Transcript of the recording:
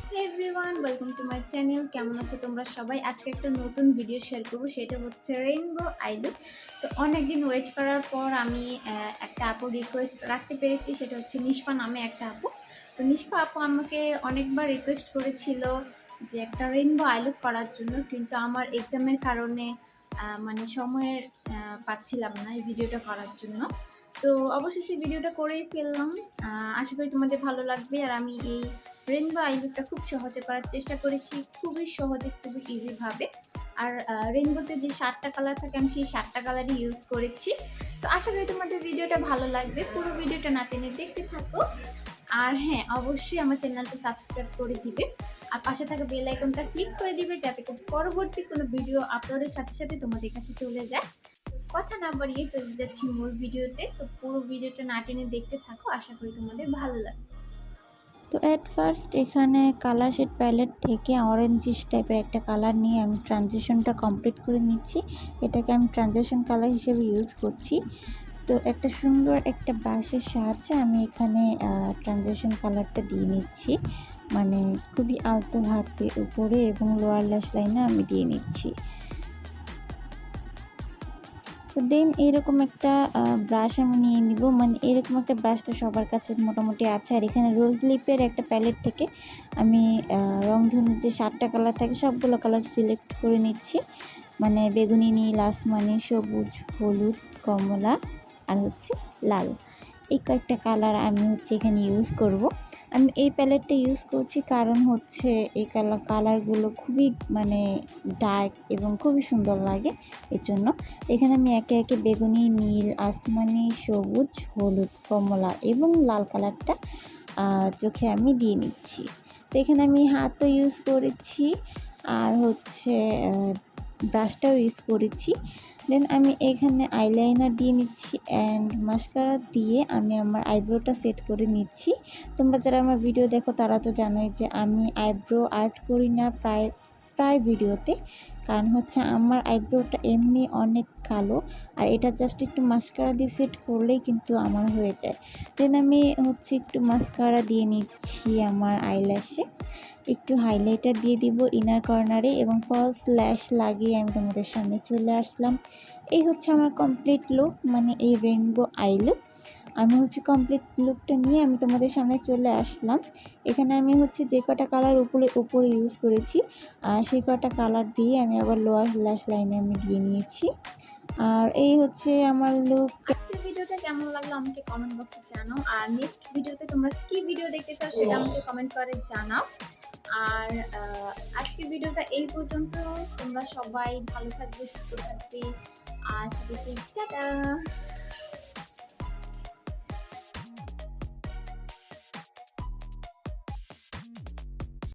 Hey everyone, welcome to my channel. কেমন আছো তোমরা সবাই? আজকে একটা নতুন ভিডিও শেয়ার করবো, সেটা হচ্ছে রেইনবো আইলুক। তো অনেকদিন ওয়েট করার পর আমি একটা আপুর রিকোয়েস্ট রাখতে পেরেছি, সেটা হচ্ছে নিষ্পা নামে একটা আপু। তো নিষ্পা আপু আমাকে অনেকবার রিকোয়েস্ট করেছিল যে একটা রেইনবো আইলুক করার জন্য, কিন্তু আমার এক্সামের কারণে মানে সময়ের পাচ্ছিলাম না এই ভিডিওটা করার জন্য। তো অবশেষে ভিডিওটা করেই ফেললাম। আশা করি তোমাদের ভালো লাগবে। আর আমি এই রেইনবো আইলুকটা খুব সহজে করার চেষ্টা করেছি, খুবই সহজে, খুবই ইজিভাবে। আর রেইনবোতে যে 7টা কালার থাকে আমি সেই 7টা কালারই ইউজ করেছি। তো আশা করি তোমাদের ভিডিওটা ভালো লাগবে, পুরো ভিডিওটা না টেনে দেখতে থাকো। আর হ্যাঁ, অবশ্যই আমার চ্যানেলটা সাবস্ক্রাইব করে দিবে আর পাশে থাকা বেল আইকনটা ক্লিক করে দিবে, যাতে পরবর্তী কোনো ভিডিও আপলোডের সাথে সাথে তোমাদের কাছে চলে যায়। কথা না বাড়িয়ে চলে যাচ্ছি মূল ভিডিওতে। তো পুরো ভিডিওটা না টেনে দেখতে থাকো, আশা করি তোমাদের ভালো লাগবে। তো এট ফার্স্ট এখানে কালার শেড প্যালেট থেকে অরেঞ্জিশ টাইপের একটা কালার নিয়ে আমি ট্রানজিশনটা কমপ্লিট করে নিচ্ছি। এটাকে আমি ট্রানজিশন কালার হিসেবে ইউজ করছি। তো একটা সুন্দর একটা ব্রাশের সাহায্যে আমি এখানে ট্রানজিশন কালারটা দিয়ে নিচ্ছি, মানে খুবই আলতো হাতে উপরে এবং লোয়ার ল্যাশ লাইনে আমি দিয়ে নিচ্ছি। তো দেন এরকম একটা ব্রাশ আমি নিয়ে নিব, মানে এরকম একটা ব্রাশ তো সবার কাছে মোটামুটি আছে। আর এখানে রোজ লিপের একটা প্যালেট থেকে আমি রংধনুর যে 7টা কালার থাকে সবগুলো কালার সিলেক্ট করে নিচ্ছি, মানে বেগুনি, নীল, আসমানি, সবুজ, হলুদ, কমলা আর হচ্ছে লাল। এই কয়েকটা কালার আমি এখানে ইউজ করব। আমি এই প্যালেটটা ইউজ করছি কারণ হচ্ছে এই কালারগুলো খুবই মানে ডার্ক এবং খুবই সুন্দর লাগে। এর জন্য এখানে আমি একে একে বেগুনি, নীল, আসমানি, সবুজ, হলুদ, কমলা এবং লাল কালারটা চোখে আমি দিয়ে নিচ্ছি। তো এখানে আমি হাতও ইউজ করেছি আর হচ্ছে ব্রাশটাও ইউজ করেছি। দেন আমি এখানে আইলাইনার দিয়ে নিচ্ছি অ্যান্ড মাস্কারা দিয়ে আমি আমার আইব্রোটা সেট করে নিচ্ছি। তোমরা যারা আমার ভিডিও দেখো তারা তো জানোই যে আমি আইব্রো আর্ট করি না প্রায় ভিডিওতে, কারণ হচ্ছে আমার আইব্রোটা এমনি অনেক কালো আর এটা জাস্ট একটু মাস্কারা দিয়ে সেট করলেই কিন্তু আমার হয়ে যায়। দেন আমি একটু মাস্কারা দিয়ে নিচ্ছি আমার আইল্যাশে, একটু হাইলাইটার দিয়ে দিব ইনার কর্নারে এবং ফলস ল্যাশ লাগিয়ে আমি তোমাদের সামনে চলে আসলাম। এই হচ্ছে আমার কমপ্লিট লুক, মানে এই রেইনবো আই লুক। আমি কমপ্লিট লুকটা নিয়ে আমি তোমাদের সামনে চলে আসলাম। এখানে আমি যে কটা কালার উপরে ইউজ করেছি সেই কটা কালার দিয়ে আমি আবার লোয়ার ল্যাশ লাইনে আমি দিয়ে নিয়েছি। আর এই হচ্ছে আমার লুক। আজকের ভিডিওটা কেমন লাগলো আমাকে কমেন্ট বক্সে জানাও, আর নেক্সট ভিডিওতে তোমরা কি ভিডিও দেখতে চাও সেটা আমাকে কমেন্ট করে জানাও। আর আজকের ভিডিওটা এই পর্যন্ত। তোমরা সবাই ভালো থাকবে, সুস্থ থাকবে। আর সবাইকে টাটা।